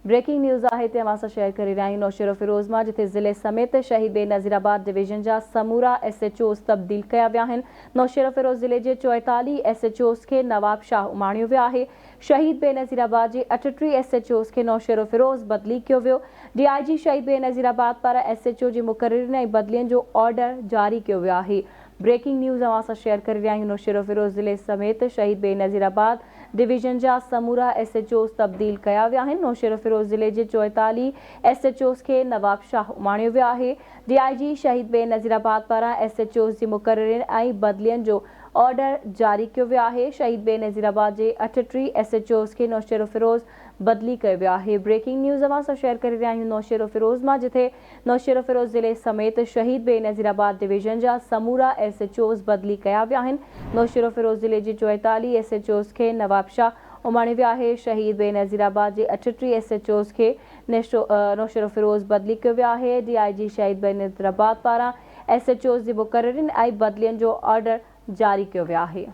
Breaking news आहे ते अवां सां शेयर करे रहिया आहियूं नौशेरो फिरोज़ मां, जिथे ज़िले समेत शहीद बेनज़ीराबाद डिवीज़न जा समूरा SHOs तब्दील कया विया आहिनि। नौशेरो फिरोज़ ज़िले जे 44 SHOs खे नवाब शाह उमाणियो वियो आहे। शहीद बेनज़ीराबाद जे 38 SHOs खे नौशेरो फिरोज़ बदिली कयो वियो। DIG शहीद बेनज़ीराबाद पारां SHO जी मुक़ररियुनि ऐं बदिलियुनि जो ऑर्डर जारी कयो वियो आहे। ब्रेकिंग न्यूज़ अवां सां शेयर करे रहिया आहियूं। नौशेरो फिरोज़ ज़िले समेत शहीद बेनज़ीराबाद डिवीज़न जा समूरा SHOs तब्दील कया विया आहिनि। नौशेरो फिरोज़ ज़िले जे 44 SHOs खे नवाब शाह उमाणियो वियो आहे। DIG शहीद बेनज़ीराबाद पारां SHOs जी मुक़ररियुनि ऐं बदिलियुनि जो ऑर्डर जारी कयो वियो आहे। शहीद बेनज़ीराबाद जे 38 SHOs खे नौशेरो फिरोज़ बदिली कयो वियो आहे। ब्रेकिंग न्यूज़ अवां सां शेयर करे रहिया आहियूं नौशेरो फिरोज़ मां, जिथे नौशेरो फिरोज़ ज़िले समेत शहीद बेनज़ीराबाद डिवीज़न जा समूरा SHOs बदिली कया विया आहिनि। नौशेरो फिरोज़ ज़िले जे 44 SHOs खे नवाब शाह उमाणियो वियो आहे। शहीद बेनज़ीराबाद जे 38 SHOs खे नौशेरो फिरोज़ बदिली कयो वियो आहे। DIG शहीद बेनज़ीराबाद पारां SHOs जी मुक़ररियुनि ऐं बदिलियुनि जो ऑर्डर जारी कयो वियो आहे।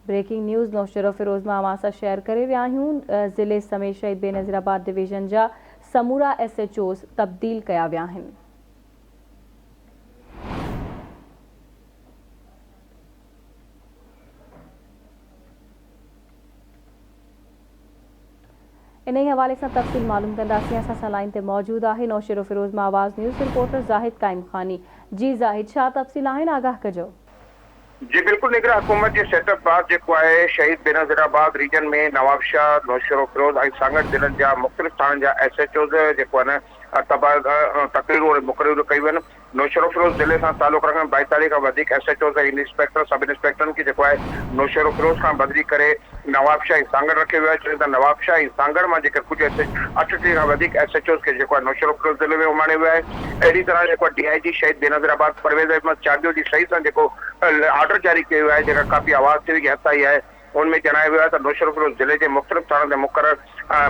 ब्रेकिंग न्यूज़ नौशेरो फिरोज़ मां अवां सां शेयर करे रहिया आहियूं। ज़िले समेत शहीद बेनज़ीराबाद डिवीज़न जा समूरा SHOs तब्दील कया विया आहिनि। इन ही हवाले से तफ़सील मालूम कंदासीं। असां सां लाइन ते मौजूद आहे नौशेरो फिरोज़ मां आवाज़ न्यूज़ रिपोर्टर ज़ाहिद काइम खानी। जी ज़ाहिद, छा तफ़सील आहिनि, आगाह कजो। जी बिल्कुल, निगरान हुकूमत के सेटअप बाद जो है शहीद बेनज़ीराबाद रीजन में नवाब शाह, नौशेरो फिरोज़ और सांगड़ ज़िलनि जा मुख़्तलिफ़ थाननि जा SHOs तकरीर और मुक़रर कई वन। नौशेरो फिरोज़ ज़िले से ताल्लुक़ रखण 42 का वधिक SHOs इंस्पेक्टर सब इंस्पेक्टरनि खे जो है नौशेरो फिरोज़ का बदली करे नवाब शाह ऐं सांगड़ रखे वियो आहे। छो नवाब शाह ऐं सांगड़ में कुछ 38 का वधिक SHOs के नौशेरो फिरोज़ ज़िले में उमाणियो वियो आहे। अहिड़ी तरह DIG शहीद बेनज़ीराबाद परवेज़ अहमद चांदियो जी सही सां ऑर्डर जारी किया हुआ है, जगह काफ़ी आवाज़ थी हुई हथ आई है। उनमें जनाया वियो आहे त नौशेरो फिरोज़ ज़िले के मुख़्तलिफ़ थाननि ते मुक़रर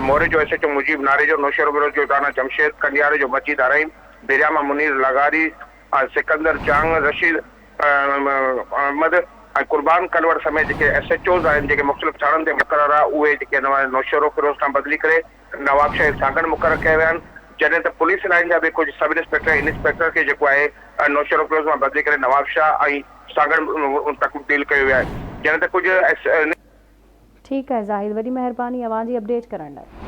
मोरे जो SHO मुजीब नारे जो, नौशेरो फिरोज़ जो राना जमशेद, कंडियारे जो मजीद अरईम, बेरियामा मुनीर लगारी, सिकंदर चांग, रशीद अहमद और कुर्बान कलवर समेत जो SHOs आहिनि जेके मुख़्तलिफ़ थाननि ते मुक़रर आहे, उहे जेके नौशेरो फिरोज़ खां बदिली करे नवाब शाह सांगड़ मुक़रर कया विया आहिनि। जॾहिं त पुलिस लाइन जा भी कुछ सब इंस्पेक्टर के जो है नौशेरो फिरोज़ में बदिली करे नवाब शाह ऐं सांगड़ तब्दील कयो वियो आहे। जॾहिं त कुछ ठीक है ज़ाहिद, वॾी महिरबानी अवां जी अपडेट करण लाइ।